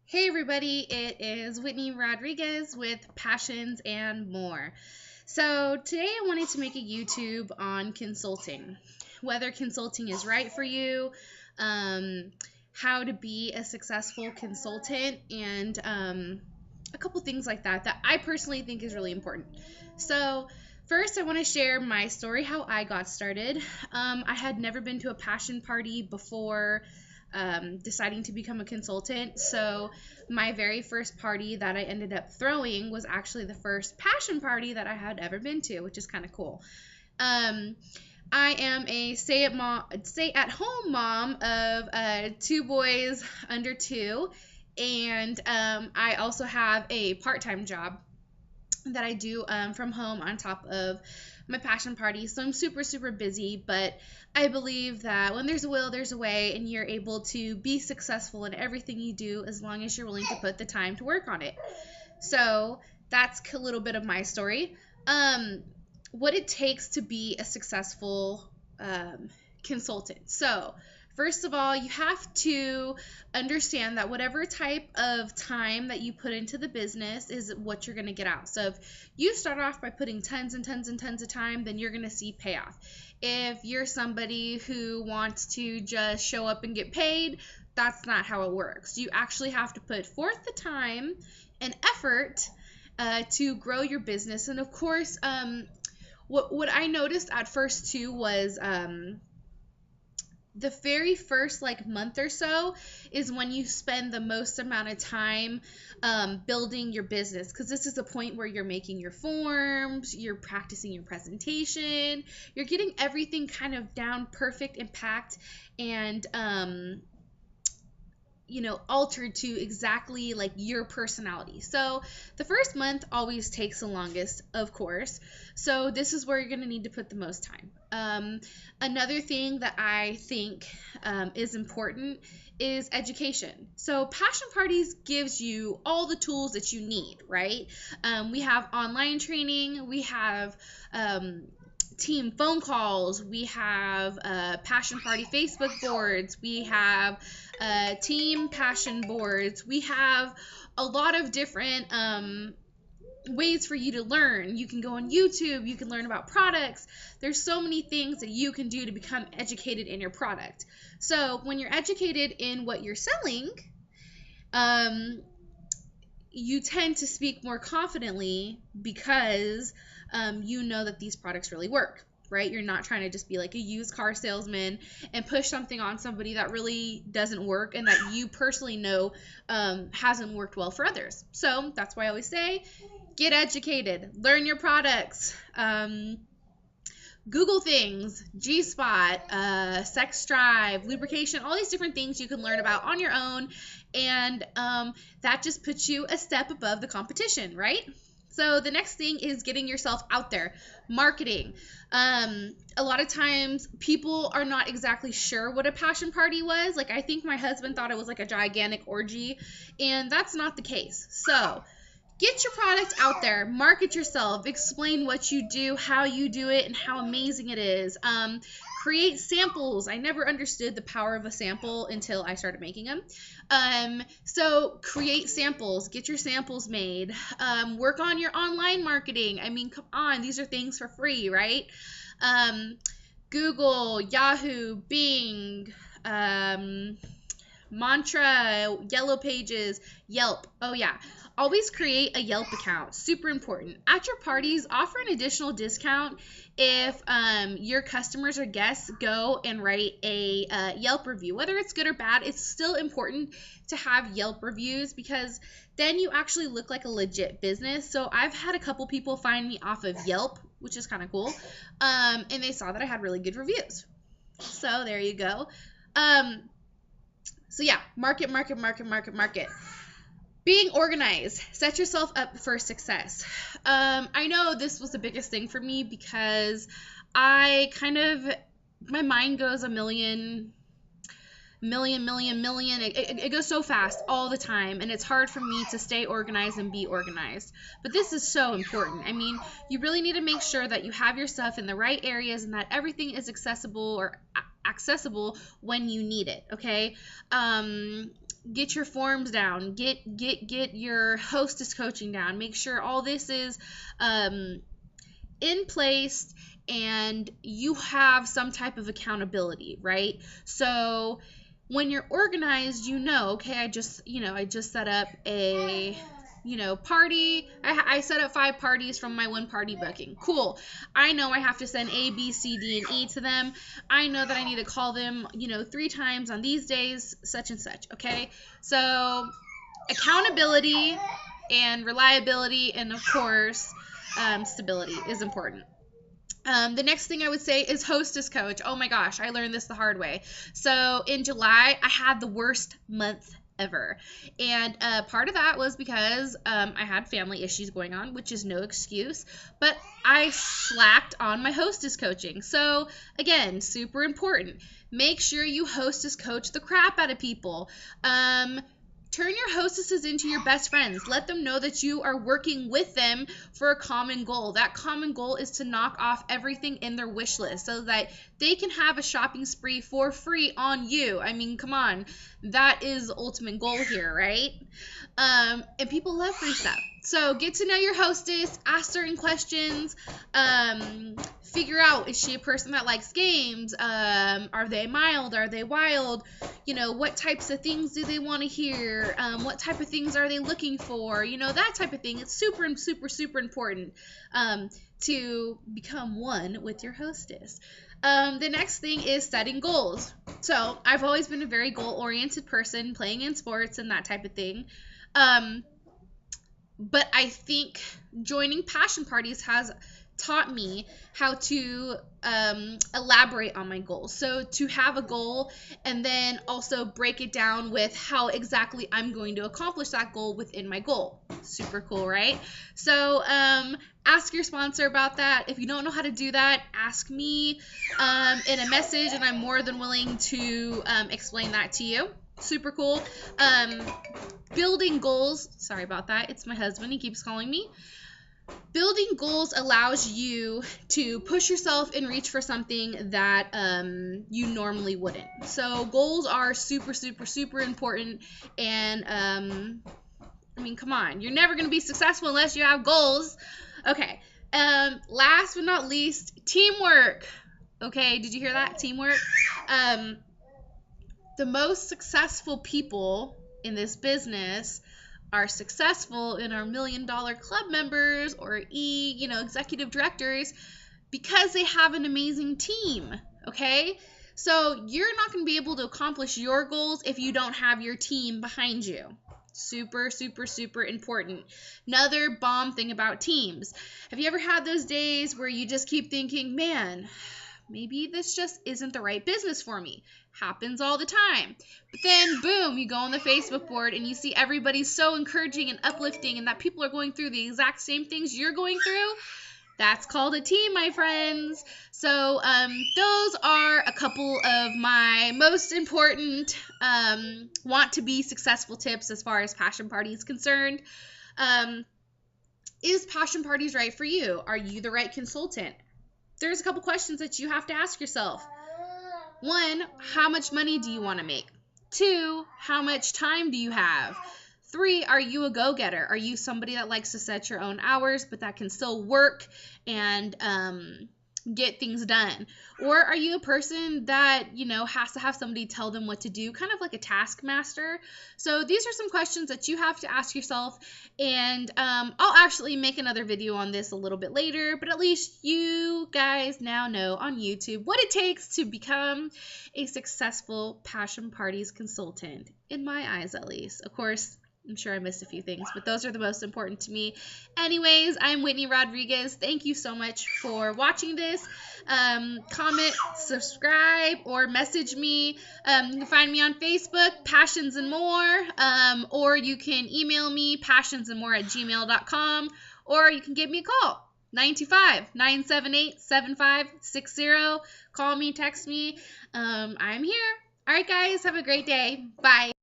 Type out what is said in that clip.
Hey everybody, it is Whitney Rodriguez with Passions and More. So today I wanted to make a YouTube on consulting, whether consulting is right for you, um, how to be a successful consultant, and a couple things like that I personally think is really important. So first, I want to share my story, how I got started. I had never been to a passion party before deciding to become a consultant. So, my very first party that I ended up throwing was actually the first passion party that I had ever been to, which is kind of cool. Um, I am a stay-at-home mom of two boys under two, and I also have a part-time job that I do from home on top of my passion party. So I'm super, super busy, but I believe that when there's a will, there's a way, and you're able to be successful in everything you do as long as you're willing to put the time to work on it. So that's a little bit of my story. What it takes to be a successful consultant. So, first of all, you have to understand that whatever type of time that you put into the business is what you're going to get out. So, if you start off by putting tons and tons and tons of time, then you're going to see payoff. If you're somebody who wants to just show up and get paid, that's not how it works. You actually have to put forth the time and effort to grow your business. And of course, what I noticed at first too was the very first month or so is when you spend the most amount of time building your business, because this is the point where you're making your forms, you're practicing your presentation, you're getting everything kind of down perfect and packed and altered to exactly like your personality. So the first month always takes the longest, of course. So this is where you're going to need to put the most time. Another thing that I think is important is education. So passion parties gives you all the tools that you need, right? We have online training, we have team phone calls, we have passion party Facebook boards, we have team passion boards, we have a lot of different ways for you to learn. You can go on YouTube, you can learn about products. There's so many things that you can do to become educated in your product. So when you're educated in what you're selling, you tend to speak more confidently because you know that these products really work, right? You're not trying to just be like a used car salesman and push something on somebody that really doesn't work and that you personally know hasn't worked well for others. So that's why I always say, get educated, learn your products, Google things, G-Spot, Sex Drive, lubrication, all these different things you can learn about on your own, and that just puts you a step above the competition, right? So the next thing is getting yourself out there, marketing. A lot of times people are not exactly sure what a passion party was. Like, I think my husband thought it was like a gigantic orgy, and that's not the case. So get your product out there, market yourself, explain what you do, how you do it, and how amazing it is. Create samples. I never understood the power of a sample until I started making them. So create samples, get your samples made, work on your online marketing. I mean, come on, these are things for free, right? Google, Yahoo, Bing, Mantra, Yellow Pages, Yelp. Oh yeah, always create a Yelp account. Super important. At your parties, offer an additional discount if your customers or guests go and write a Yelp review. Whether it's good or bad, it's still important to have Yelp reviews because then you actually look like a legit business. So I've had a couple people find me off of Yelp, which is kind of cool, and they saw that I had really good reviews. So there you go. So yeah, market. Being organized. Set yourself up for success. I know this was the biggest thing for me because my mind goes a million. It goes so fast all the time, and it's hard for me to stay organized and be organized. But this is so important. I mean, you really need to make sure that you have your stuff in the right areas and that everything is accessible when you need it, okay? get your forms down, get your hostess coaching down, make sure all this is in place and you have some type of accountability, right? So when you're organized, okay, I just set up a party. I set up 5 parties from my one party booking. Cool. I know I have to send A, B, C, D, and E to them. I know that I need to call them, 3 times on these days, such and such. Okay. So accountability and reliability, and of course, stability is important. The next thing I would say is hostess coach. Oh my gosh, I learned this the hard way. So in July, I had the worst month ever. And part of that was because I had family issues going on, which is no excuse, but I slacked on my hostess coaching. So again, super important. Make sure you hostess coach the crap out of people. Turn your hostesses into your best friends. Let them know that you are working with them for a common goal. That common goal is to knock off everything in their wish list so that they can have a shopping spree for free on you. I mean, come on. That is the ultimate goal here, right? And people love free stuff. So get to know your hostess, ask certain questions, figure out, is she a person that likes games? Are they mild? Are they wild? What types of things do they want to hear? What type of things are they looking for? That type of thing. It's super, super, super important to become one with your hostess. The next thing is setting goals. So I've always been a very goal-oriented person, playing in sports and that type of thing. But I think joining passion parties has taught me how to elaborate on my goals. So to have a goal and then also break it down with how exactly I'm going to accomplish that goal within my goal. Super cool, right? So ask your sponsor about that. If you don't know how to do that, ask me in a message, and I'm more than willing to explain that to you. Super cool. Building goals. Sorry about that. It's my husband. He keeps calling me. Building goals allows you to push yourself and reach for something that you normally wouldn't. So goals are super, super, super important. And I mean, come on. You're never going to be successful unless you have goals. Okay. Last but not least, teamwork. Okay. Did you hear that? Teamwork. The most successful people in this business are successful in our $1 Million Club members or executive directors because they have an amazing team. Okay. So you're not going to be able to accomplish your goals if you don't have your team behind you. Super, super, super important. Another bomb thing about teams. Have you ever had those days where you just keep thinking, man, maybe this just isn't the right business for me? Happens all the time. But then, boom, you go on the Facebook board and you see everybody so encouraging and uplifting and that people are going through the exact same things you're going through. That's called a team, my friends. So those are a couple of my most important want to be successful tips as far as Passion Party is concerned. Is Passion Parties right for you? Are you the right consultant? There's a couple questions that you have to ask yourself. 1, how much money do you want to make? 2, how much time do you have? 3, are you a go-getter? Are you somebody that likes to set your own hours, but that can still work and get things done? Or are you a person that, has to have somebody tell them what to do, kind of like a taskmaster? So these are some questions that you have to ask yourself, and I'll actually make another video on this a little bit later, but at least you guys now know on YouTube what it takes to become a successful Passion Parties consultant, in my eyes at least. Of course, I'm sure I missed a few things, but those are the most important to me. Anyways, I'm Whitney Rodriguez. Thank you so much for watching this. Comment, subscribe, or message me. You can find me on Facebook, Passions and More, or you can email me, passionsandmore@gmail.com, or you can give me a call, 925-978-7560. Call me, text me. I'm here. All right, guys, have a great day. Bye.